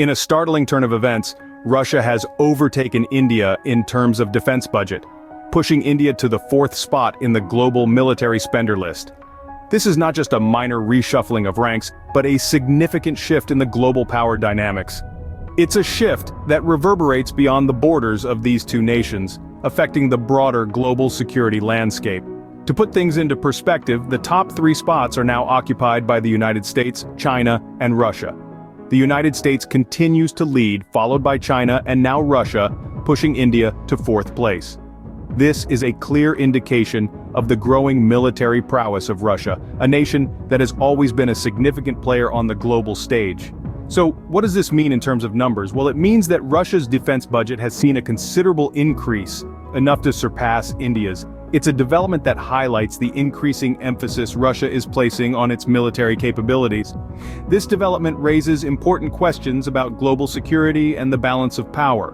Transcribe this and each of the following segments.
In a startling turn of events, Russia has overtaken India in terms of defense budget, pushing India to the fourth spot in the global military spender list. This is not just a minor reshuffling of ranks, but a significant shift in the global power dynamics. It's a shift that reverberates beyond the borders of these two nations, affecting the broader global security landscape. To put things into perspective, the top three spots are now occupied by the United States, China, and Russia. The United States continues to lead, followed by China and now Russia, pushing India to fourth place. This is a clear indication of the growing military prowess of Russia, a nation that has always been a significant player on the global stage. So, what does this mean in terms of numbers? Well, it means that Russia's defense budget has seen a considerable increase, enough to surpass India's. It's a development that highlights the increasing emphasis Russia is placing on its military capabilities. This development raises important questions about global security and the balance of power.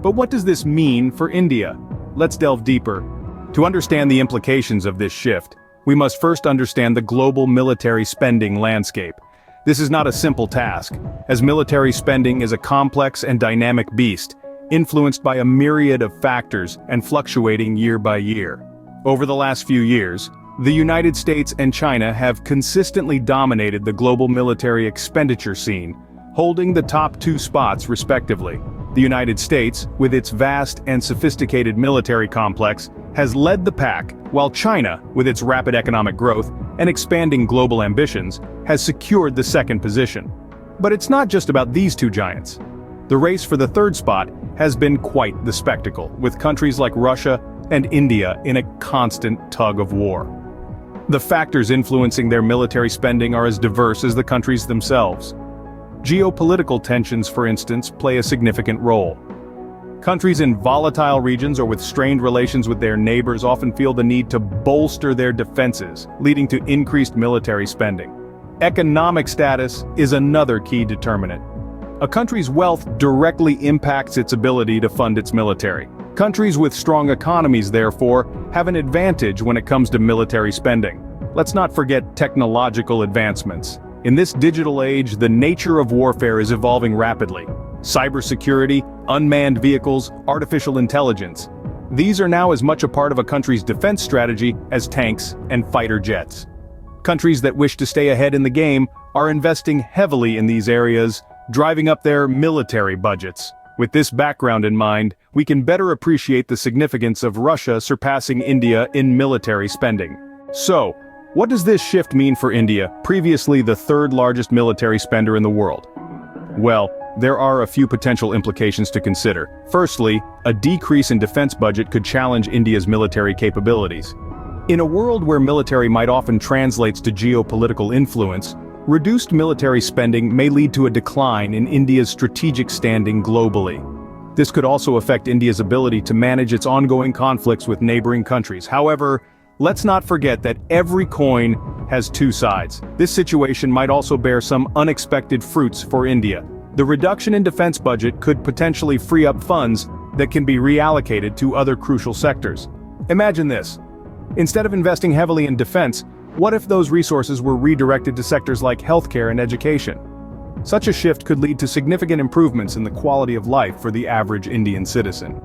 But what does this mean for India? Let's delve deeper. To understand the implications of this shift, we must first understand the global military spending landscape. This is not a simple task, as military spending is a complex and dynamic beast, influenced by a myriad of factors and fluctuating year by year. Over the last few years, the United States and China have consistently dominated the global military expenditure scene, holding the top two spots respectively. The United States, with its vast and sophisticated military complex, has led the pack, while China, with its rapid economic growth and expanding global ambitions, has secured the second position. But it's not just about these two giants. The race for the third spot has been quite the spectacle, with countries like Russia and India in a constant tug of war. The factors influencing their military spending are as diverse as the countries themselves. Geopolitical tensions, for instance, play a significant role. Countries in volatile regions or with strained relations with their neighbors often feel the need to bolster their defenses, leading to increased military spending. Economic status is another key determinant. A country's wealth directly impacts its ability to fund its military. Countries with strong economies, therefore, have an advantage when it comes to military spending. Let's not forget technological advancements. In this digital age, the nature of warfare is evolving rapidly. Cybersecurity, unmanned vehicles, artificial intelligence. These are now as much a part of a country's defense strategy as tanks and fighter jets. Countries that wish to stay ahead in the game are investing heavily in these areas, driving up their military budgets. With this background in mind, we can better appreciate the significance of Russia surpassing India in military spending. So, what does this shift mean for India, previously the third largest military spender in the world? Well, there are a few potential implications to consider. Firstly, a decrease in defense budget could challenge India's military capabilities. In a world where military might often translates to geopolitical influence, reduced military spending may lead to a decline in India's strategic standing globally. This could also affect India's ability to manage its ongoing conflicts with neighboring countries. However, let's not forget that every coin has two sides. This situation might also bear some unexpected fruits for India. The reduction in defense budget could potentially free up funds that can be reallocated to other crucial sectors. Imagine this. Instead of investing heavily in defense, what if those resources were redirected to sectors like healthcare and education? Such a shift could lead to significant improvements in the quality of life for the average Indian citizen.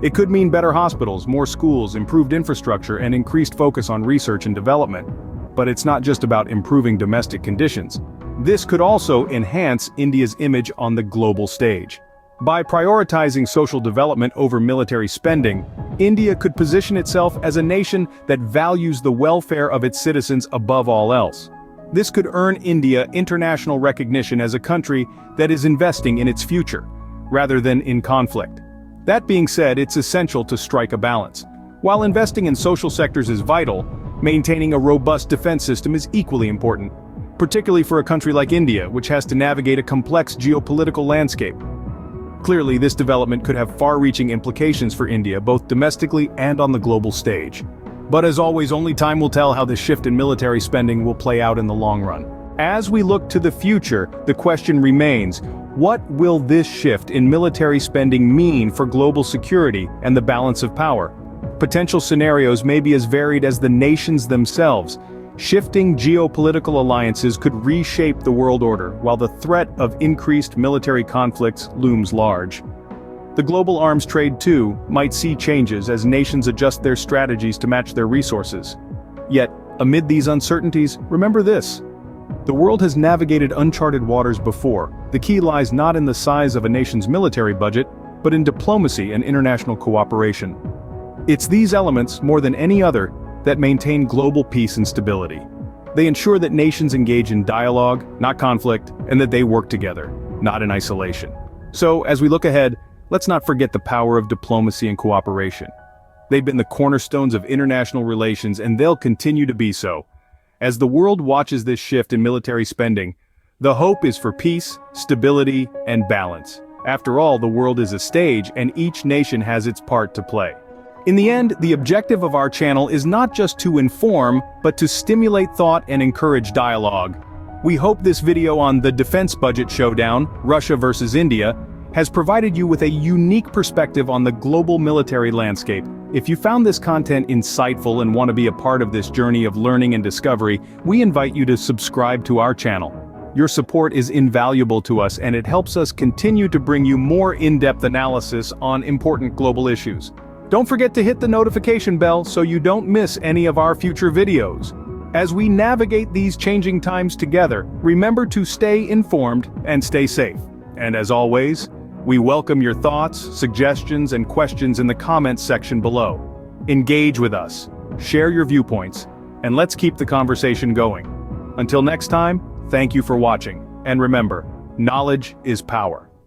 It could mean better hospitals, more schools, improved infrastructure, and increased focus on research and development. But it's not just about improving domestic conditions. This could also enhance India's image on the global stage. By prioritizing social development over military spending, India could position itself as a nation that values the welfare of its citizens above all else. This could earn India international recognition as a country that is investing in its future, rather than in conflict. That being said, it's essential to strike a balance. While investing in social sectors is vital, maintaining a robust defense system is equally important, particularly for a country like India, which has to navigate a complex geopolitical landscape. Clearly, this development could have far-reaching implications for India, both domestically and on the global stage. But as always, only time will tell how this shift in military spending will play out in the long run. As we look to the future, the question remains, what will this shift in military spending mean for global security and the balance of power? Potential scenarios may be as varied as the nations themselves. Shifting geopolitical alliances could reshape the world order, while the threat of increased military conflicts looms large. The global arms trade, too, might see changes as nations adjust their strategies to match their resources. Yet, amid these uncertainties, remember this: the world has navigated uncharted waters before. The key lies not in the size of a nation's military budget, but in diplomacy and international cooperation. It's these elements, more than any other, that maintain global peace and stability. They ensure that nations engage in dialogue, not conflict, and that they work together, not in isolation. So, as we look ahead, let's not forget the power of diplomacy and cooperation. They've been the cornerstones of international relations, and they'll continue to be so. As the world watches this shift in military spending, the hope is for peace, stability, and balance. After all, the world is a stage, and each nation has its part to play. In the end, the objective of our channel is not just to inform, but to stimulate thought and encourage dialogue. We hope this video on the defense budget showdown, Russia versus India, has provided you with a unique perspective on the global military landscape. If you found this content insightful and want to be a part of this journey of learning and discovery, we invite you to subscribe to our channel. Your support is invaluable to us, and it helps us continue to bring you more in-depth analysis on important global issues. Don't forget to hit the notification bell so you don't miss any of our future videos. As we navigate these changing times together, remember to stay informed and stay safe. And as always, we welcome your thoughts, suggestions, and questions in the comments section below. Engage with us, share your viewpoints, and let's keep the conversation going. Until next time, thank you for watching, and remember, knowledge is power.